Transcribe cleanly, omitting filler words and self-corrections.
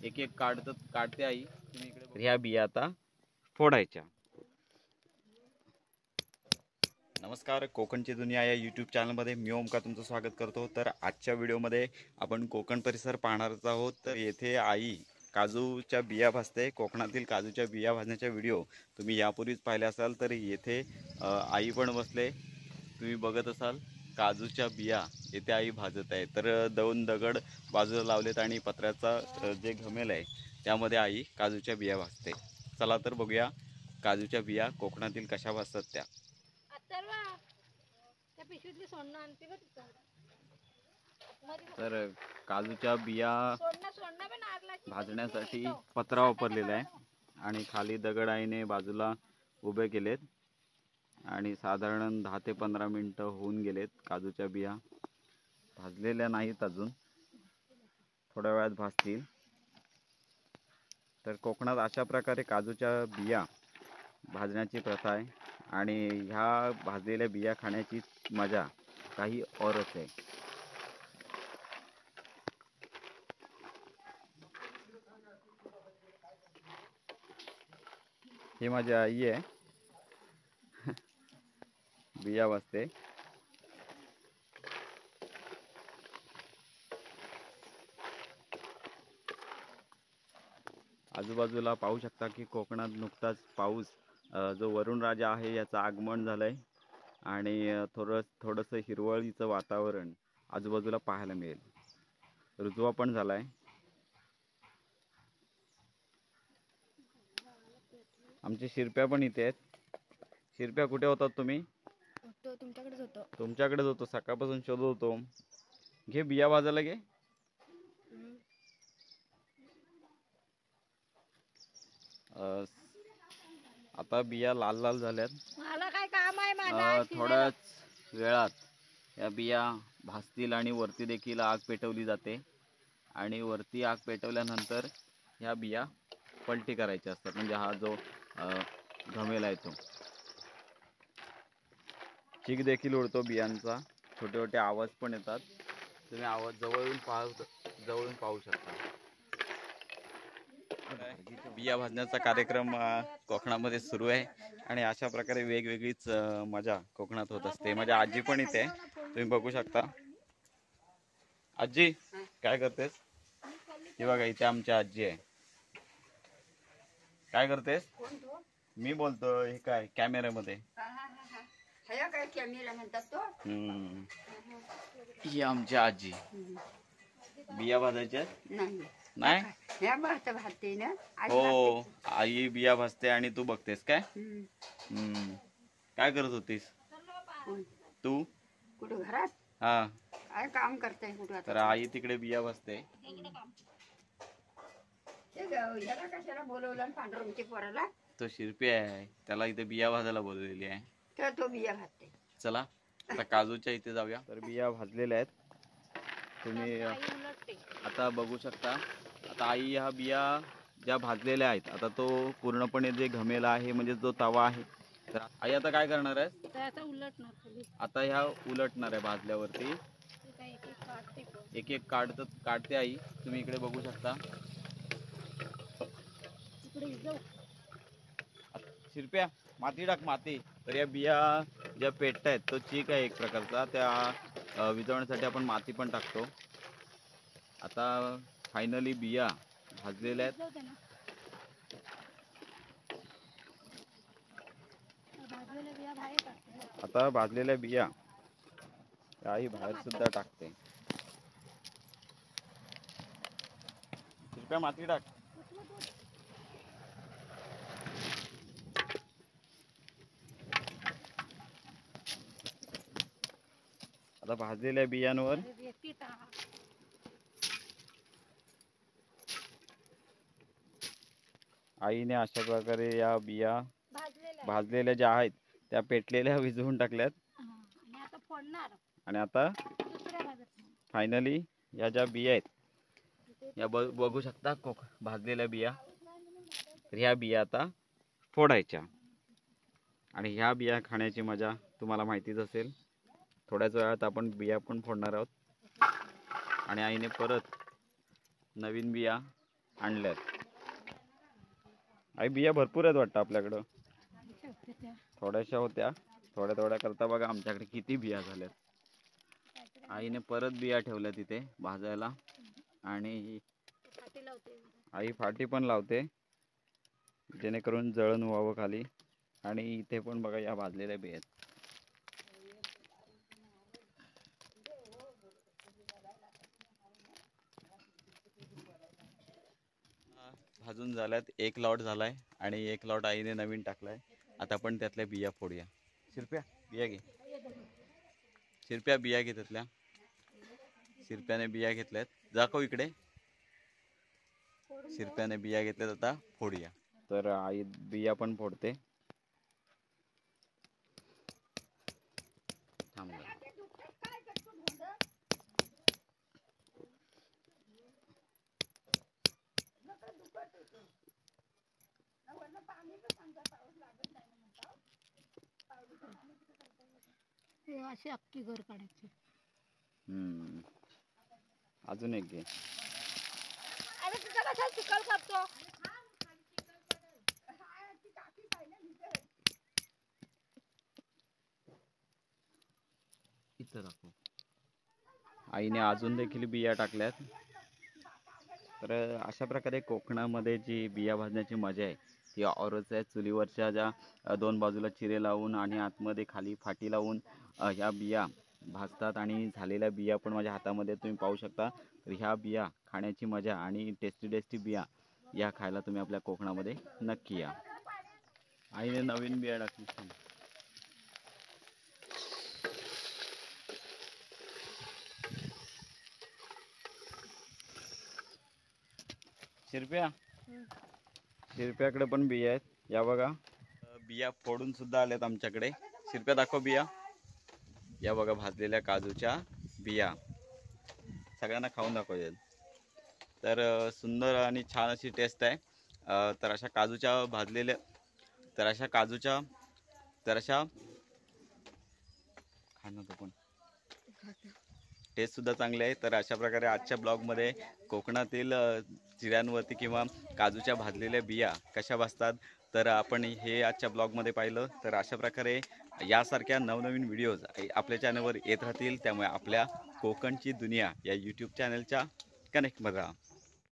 एक एक काढते आई तुम्ही इकडे। ह्या बिया आता फोडायच्या। नमस्कार, कोकणची दुनिया या यूट्यूब चॅनलमध्ये मी ओमकार तुमचं स्वागत करतो। तर आजच्या व्हिडिओमध्ये आपण कोकण परिसर पाहणारच आहोत। तर येथे आई काजूच्या बिया भाजते। कोकणातील काजूच्या बिया भाजण्याचा व्हिडिओ तुम्ही यापूर्वीच पाहिले असाल। तर येथे आई पण बसले, तुम्ही बघत असाल काजूच्या बिया येथे आई भाजत आहे। तर दोन दगड बाजूला लावलेत आणि पत्र्याचा जे घमेल आहे त्यामध्ये आई काजूच्या बिया भाजते। चला तर बघूया काजूच्या बिया कोकणातील कशा भाजतात त्या। तर काजूच्या बिया भाजण्यासाठी पत्रा वापरलेला आहे आणि खाली दगड आईने बाजूला उभे केलेत आणि साधारण 10 ते 15 मिनिटं होऊन गेलेत। काजूच्या बिया भाजलेल्या नाहीत अजून, थोड्या वेळात भाजतील। तर कोकणात अशा प्रकारे काजूच्या बिया भाजण्याची प्रथा आहे आणि ह्या भाजलेल्या बिया खाण्याची मजा काही औरच आहे। ही माझी आई आहे, बिया भाजते। आजूबाजूला पाहू शकता की कोकणात नुकताच पाऊस जो वरुण राजा आहे याचं आगमन झालंय आणि थोडंसं हिरवळीचं वातावरण आजूबाजूला पाहायला मिळेल। ऋतुवा पण झालाय। आमचे शिरप्या पण इथे आहेत। शिरप्या कुठे होतात तुम्ही? तुमच्याकडेच होतो। तुमच्याकडेच होतो, सकाळपासून शोधत होतो। घे बिया भाजायला घे। आता बिया लाल लाल झाल्यात। मला काय काम आहे माझा? थोड्याच वेळात या बिया भाजतील आणि वरती देखील आग पेटवली जाते आणि वरती आग पेटवल्यानंतर ह्या बिया पलटी करायच्या असतात। म्हणजे हा जो घमेल आहे तो चीक देखील उडतो बियांचा, छोटे छोटे आवाज पण येतात। तुम्ही आवाज जवळून पाहू शकता। बिया भाजण्याचा कार्यक्रम कोकणामध्ये सुरू आहे आणि अशा प्रकारे वेगवेगळीच मजा कोकणात होत असते। माझ्या आजी पण इथे आहे, तुम्ही बघू शकता। आजी काय करतेस? हे बघा इथे आमची आजी आहे। काय करतेस? मी बोलतो हे काय कॅमेऱ्यामध्ये। काय कॅमेरा म्हणतात तो? ही आमची आजी। बिया भाजायच्या नाही? भाजते ना? हो, आई बिया भाजते आणि तू बघतेस काय? काय करत होतीस तू? कुठं घरात? हा, काय काम करताय कुठं? तर आई तिकडे बिया भाजते। याला कशाला बोलवलं पांडुरंगच्या पोराला? तो शिरपी आहे, त्याला इथे बिया भाजायला बोलवलेली आहे। तर तो बिया भाजते। चला आता काजूच्या इथे जाऊया। तर बिया भाजलेल्या आहेत, तुम्ही आता बघू शकता। आता आई ह्या बिया ज्या भाजलेल्या आहेत, आता तो पूर्णपणे जे घमेला आहे म्हणजे जो तवा आहे, तर आई आता काय करणार आहे? आता ह्या उलटणार आहे भाजल्यावरती। एक एक काढते आई, तुम्ही इकडे बघू शकता। शिरप्या माती टाक, माती। तर या बिया ज्या पेटतायत तो चीक आहे एक प्रकारचा, त्या विझवण्यासाठी आपण माती पण टाकतो। आता फायनली बिया भाजलेल्या आहेत। आता भाजलेल्या बिया आई बाहेर सुद्धा टाकते। शिरप्या माती टाक। आता भाजलेल्या बियांवर आईने अशा प्रकारे या बिया भाजलेल्या ज्या आहेत त्या पेटलेल्या विझवून टाकल्यात आणि आता फायनली या ज्या बिया आहेत या बघू शकता भाजलेल्या बिया। तर ह्या बिया आता फोडायच्या आणि ह्या बिया खाण्याची मजा तुम्हाला माहितीच असेल। थोड्याच वेळात आपण बिया पण फोडणार आहोत आणि आईने परत नवीन बिया आणल्यात. आई बिया भरपूर आहेत वाटतं आपल्याकडं. थोड्याशा होत्या, थोड्या थोड्या करता बघा आमच्याकडे किती बिया झाल्यात. आईने परत बिया ठेवल्या तिथे भाजायला आणि आई फाटी पण लावते जेणेकरून जळण व्हावं खाली. आणि इथे पण बघा या भाजलेल्या बिया आहेत. भाजून झाल्यात. एक लॉट झालाय आणि एक लॉट आईने नवीन टाकलाय. आता आपण त्यातल्या बिया फोडूया. शिरप्या बिया घे. शिरप्या बिया घे त्यातल्या. शिरप्याने बिया घेतल्यात. दाखव इकडे. शिरप्याने बिया घेतल्यात. आता फोडूया. तर आई बिया पण फोडते. थांब. अशी अख्खी घर काढायची. अजून एक घे. अरे तुझा कसा चिखल करतो. इथं दाखव. आईने अजून देखील बिया टाकल्यात. तर अशा प्रकारे कोकणामध्ये जी बिया भाजण्याची मजा आहे ती औरच आहे. चुलीवरच्या ज्या दोन बाजूला चिरे लावून आणि आतमध्ये खाली फाटी लावून ह्या बिया भाजतात आणि झालेल्या बिया पण माझ्या हातामध्ये तुम्ही पाहू शकता. तर ह्या बिया खाण्याची मजा आणि टेस्टी टेस्टी बिया या खायला तुम्ही आपल्या कोकणामध्ये नक्की या. आईने नवीन बिया टाकली. शिरप्याकडे पण बिया आहेत. या बघा बिया फोडून सुद्धा आल्यात आमच्याकडे. शिरप्या दाखव बिया. या बघा भाजलेल्या काजूच्या बिया सगळ्यांना खाऊन दाखवतात. तर सुंदर आणि छान अशी टेस्ट आहे. तर अशा काजूच्या भाजलेल्या खाणं तो पण टेस्ट सुद्धा चांगली आहे. तर अशा प्रकारे आजच्या ब्लॉगमध्ये कोकणातील चिऱ्यांवरती किंवा काजूच्या भाजलेल्या बिया कशा भाजतात तर आपण हे आजच्या ब्लॉगमध्ये पाहिलं. तर अशा प्रकारे यासारख्या नवनवीन व्हिडिओज आपल्या चॅनलवर येत राहतील. त्यामुळे आपल्या कोकणची दुनिया या यूट्यूब चॅनलच्या कनेक्टमध्ये राहा.